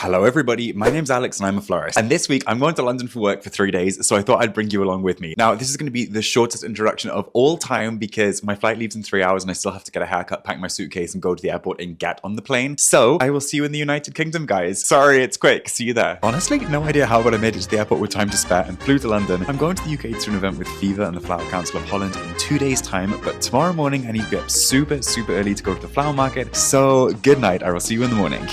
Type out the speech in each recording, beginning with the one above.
Hello everybody, my name's Alex and I'm a florist. And this week I'm going to London for work for 3 days, so I thought I'd bring you along with me. Now, this is going to be the shortest introduction of all time because my flight leaves in 3 hours and I still have to get a haircut, pack my suitcase and go to the airport and get on the plane. So I will see you in the United Kingdom, guys. Sorry, it's quick. See you there. Honestly, no idea how, but I made it to the airport with time to spare and flew to London. I'm going to the UK to an event with Fever and the Flower Council of Holland in 2 days' time, but tomorrow morning I need to be up super early to go to the flower market. So good night, I will see you in the morning.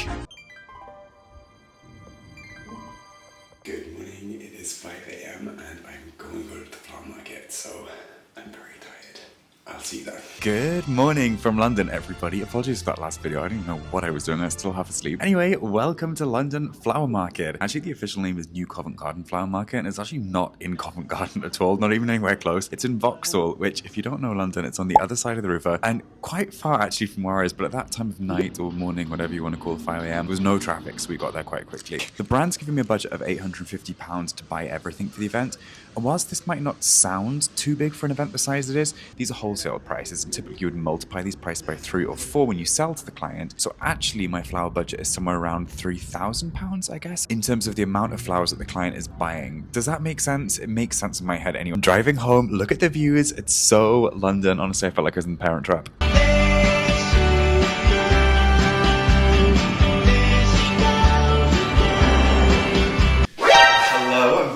Good morning, it is 5 AM and I'm going to go to the flower market, so I'm very tired. I'll see you there. Good morning from London, everybody. Apologies for that last video. I didn't know what I was doing. I was still half asleep. Anyway, welcome to London Flower Market. Actually, the official name is New Covent Garden Flower Market, and it's actually not in Covent Garden at all, not even anywhere close. It's in Vauxhall, which, if you don't know London, it's on the other side of the river, and quite far actually from where I was, but at that time of night or morning, whatever you want to call 5 AM, there was no traffic, so we got there quite quickly. The brand's giving me a budget of £850 to buy everything for the event, and whilst this might not sound too big for an event the size it is, these are wholesale prices, and typically you would multiply these prices by 3 or 4 when you sell to the client. So actually my flower budget is somewhere around £3,000, I guess, in terms of the amount of flowers that the client is buying. Does that make sense? It makes sense in my head anyway. Driving home, look at the views. It's so London. Honestly, I felt like I was in the Parent Trap.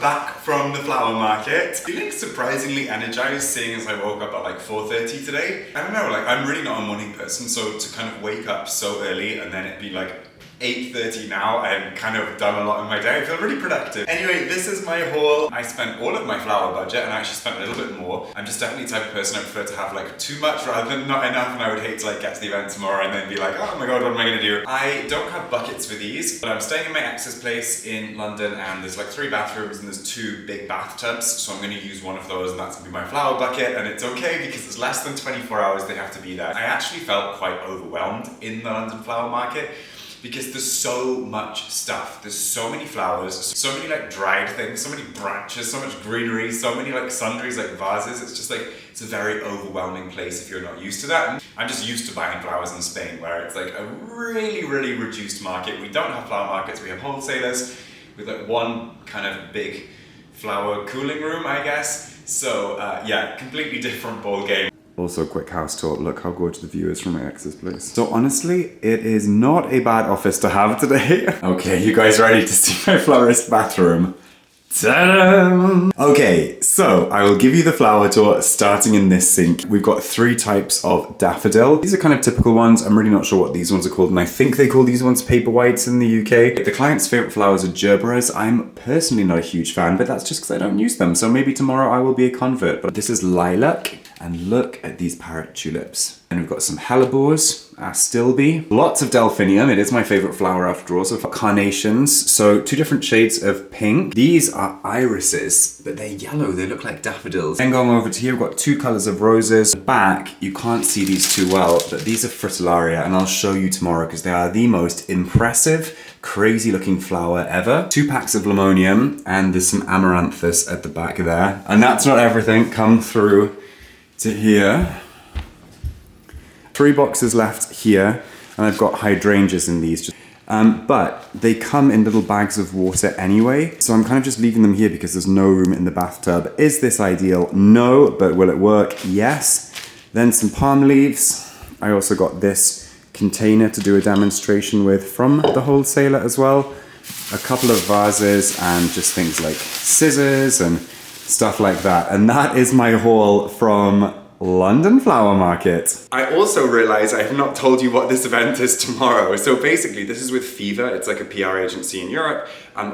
Back from the flower market. Feeling surprisingly energized seeing as I woke up at like 4:30 today. I don't know, like I'm really not a morning person, so to kind of wake up so early and then it be like 8:30 now, I've kind of done a lot in my day. I feel really productive. Anyway, this is my haul. I spent all of my flower budget and I actually spent a little bit more. I'm just definitely the type of person I prefer to have like too much rather than not enough, and I would hate to like get to the event tomorrow and then be like, oh my god, what am I gonna do? I don't have buckets for these, but I'm staying in my ex's place in London and there's like 3 bathrooms and there's 2 big bathtubs, so I'm gonna use one of those and that's gonna be my flower bucket, and it's okay because it's less than 24 hours they have to be there. I actually felt quite overwhelmed in the London flower market because there's so much stuff. There's so many flowers, so many like dried things, so many branches, so much greenery, so many like sundries, like vases. It's just like, it's a very overwhelming place if you're not used to that. And I'm just used to buying flowers in Spain where it's like a really reduced market. We don't have flower markets, we have wholesalers with like one kind of big flower cooling room, I guess. So yeah, completely different ball game. Also, quick house tour. Look how gorgeous the view is from my ex's place. So honestly, it is not a bad office to have today. Okay, you guys ready to see my florist bathroom? Ta-da! Okay, so I will give you the flower tour starting in this sink. We've got 3 types of daffodil. These are kind of typical ones. I'm really not sure what these ones are called, and I think they call these ones paper whites in the UK. The client's favorite flowers are gerberas. I'm personally not a huge fan, but that's just because I don't use them. So maybe tomorrow I will be a convert. But this is lilac, and look at these parrot tulips. And we've got some hellebores, astilbe, lots of delphinium. It is my favorite flower after all. So we've got carnations, so 2 different shades of pink. These are irises, but they're yellow. They look like daffodils. Then going over to here, we've got 2 colors of roses. Back, you can't see these too well, but these are fritillaria, and I'll show you tomorrow because they are the most impressive, crazy looking flower ever. 2 packs of limonium, and there's some amaranthus at the back there. And that's not everything. Come through to here. 3 boxes left here, and I've got hydrangeas in these. But they come in little bags of water anyway, so I'm kind of just leaving them here because there's no room in the bathtub. Is this ideal? No, but will it work? Yes. Then some palm leaves. I also got this container to do a demonstration with from the wholesaler as well. A couple of vases and just things like scissors and stuff like that. And that is my haul from London Flower Market. I also realize I have not told you what this event is tomorrow. So basically this is with Fever. It's like a PR agency in Europe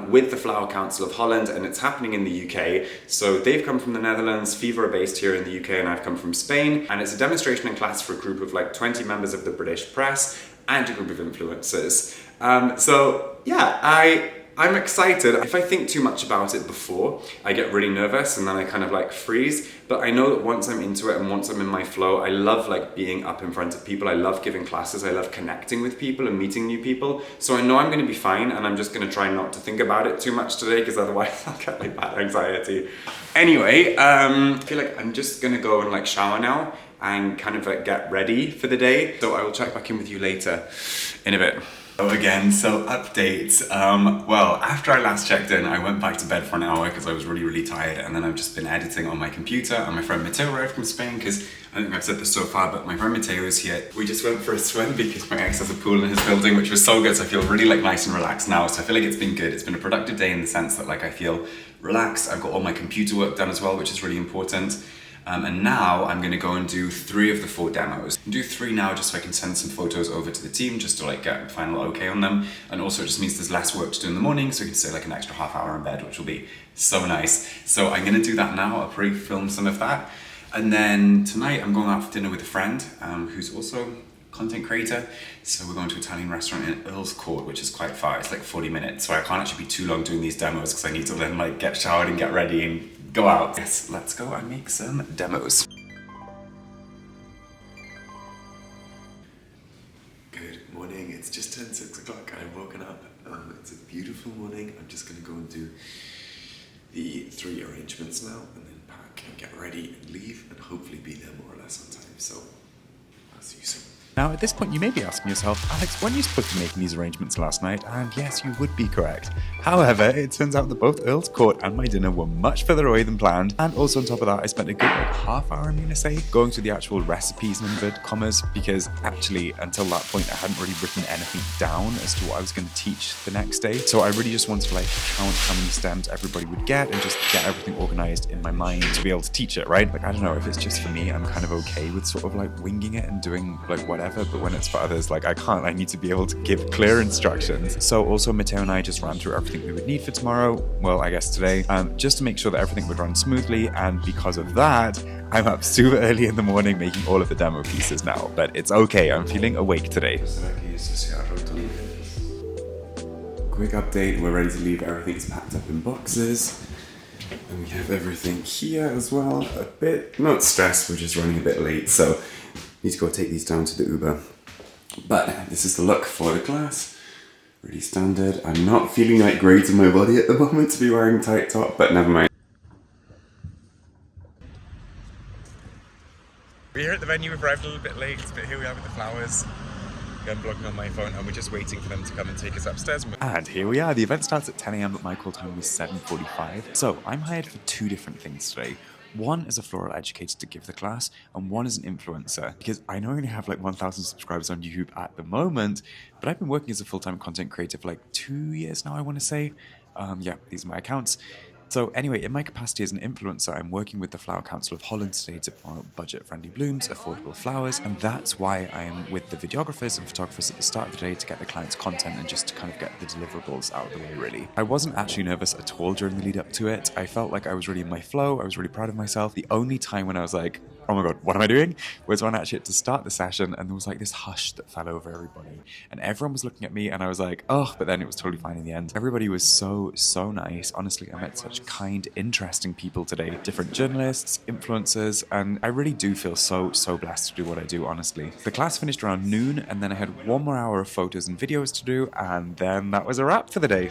with the Flower Council of Holland, and it's happening in the UK. So they've come from the Netherlands, Fever are based here in the UK, and I've come from Spain. And it's a demonstration in class for a group of like 20 members of the British press and a group of influencers. So yeah, I'm excited. If I think too much about it before, I get really nervous and then I kind of like freeze. But I know that once I'm into it and once I'm in my flow, I love like being up in front of people. I love giving classes. I love connecting with people and meeting new people. So I know I'm gonna be fine, and I'm just gonna try not to think about it too much today because otherwise I'll get like bad anxiety. Anyway, I feel like I'm just gonna go and like shower now and kind of like get ready for the day. So I will check back in with you later in a bit. Oh, again, so updates. Well, after I last checked in, I went back to bed for an hour because I was really tired, and then I've just been editing on my computer, and my friend Mateo arrived from Spain because I think I've said this so far, but my friend Mateo is here. We just went for a swim because my ex has a pool in his building, which was so good, so I feel really like nice and relaxed now, so I feel like it's been good. It's been a productive day in the sense that like I feel relaxed. I've got all my computer work done as well, which is really important. And now I'm gonna go and do 3 of the 4 demos. I'll do 3 now just so I can send some photos over to the team just to like get final okay on them. And also it just means there's less work to do in the morning, so we can stay like an extra half hour in bed, which will be so nice. So I'm gonna do that now. I'll pre-film some of that. And then tonight I'm going out for dinner with a friend who's also a content creator. So we're going to an Italian restaurant in Earl's Court, which is quite far. It's like 40 minutes. So I can't actually be too long doing these demos because I need to then like get showered and get ready and go out. Yes, let's go and make some demos. Good morning, it's just turned 6 o'clock and I've woken up. It's a beautiful morning. I'm just going to go and do the 3 arrangements now and then pack and get ready and leave and hopefully be there more or less on time. So, I'll see you soon. Now, at this point, you may be asking yourself, Alex, weren't you supposed to be making these arrangements last night? And yes, you would be correct. However, it turns out that both Earl's Court and my dinner were much further away than planned. And also on top of that, I spent a good like half hour, I'm gonna say, going through the actual recipes in inverted commas, because actually, until that point, I hadn't really written anything down as to what I was gonna teach the next day. So I really just wanted to like count how many stems everybody would get and just get everything organized in my mind to be able to teach it, right? Like, I don't know, if it's just for me, I'm kind of okay with sort of like winging it and doing like whatever. But when it's for others, like I can't, I need to be able to give clear instructions. So also Mateo and I just ran through everything we would need for tomorrow, well I guess today, just to make sure that everything would run smoothly, and because of that, I'm up super early in the morning making all of the demo pieces now, but it's okay, I'm feeling awake today. Quick update, we're ready to leave. Everything's packed up in boxes. And we have everything here as well. A bit, not stressed, we're just running a bit late, so need to go take these down to the Uber. But this is the look for the class. Really standard. I'm not feeling like great in my body at the moment to be wearing a tight top, but never mind. We're here at the venue, we've arrived a little bit late, but here we are with the flowers. I'm vlogging on my phone and we're just waiting for them to come and take us upstairs. And here we are, the event starts at 10 AM, but my call time was 7:45. So I'm hired for 2 different things today. One is a floral educator to give the class, and one is an influencer, because I know I only have like 1,000 subscribers on YouTube at the moment, but I've been working as a full-time content creator for like 2 years now, I want to say. Yeah, these are my accounts. So anyway, in my capacity as an influencer, I'm working with the Flower Council of Holland today to promote budget-friendly blooms, affordable flowers, and that's why I am with the videographers and photographers at the start of the day to get the client's content and just to kind of get the deliverables out of the way, really. I wasn't actually nervous at all during the lead up to it. I felt like I was really in my flow, I was really proud of myself. The only time when I was like, oh my god, what am I doing? Was when I actually had to start the session and there was like this hush that fell over everybody. And everyone was looking at me and I was like, oh, but then it was totally fine in the end. Everybody was so nice. Honestly, I met such kind, interesting people today. Different journalists, influencers, and I really do feel so blessed to do what I do, honestly. The class finished around noon and then I had 1 more hour of photos and videos to do, and then that was a wrap for the day.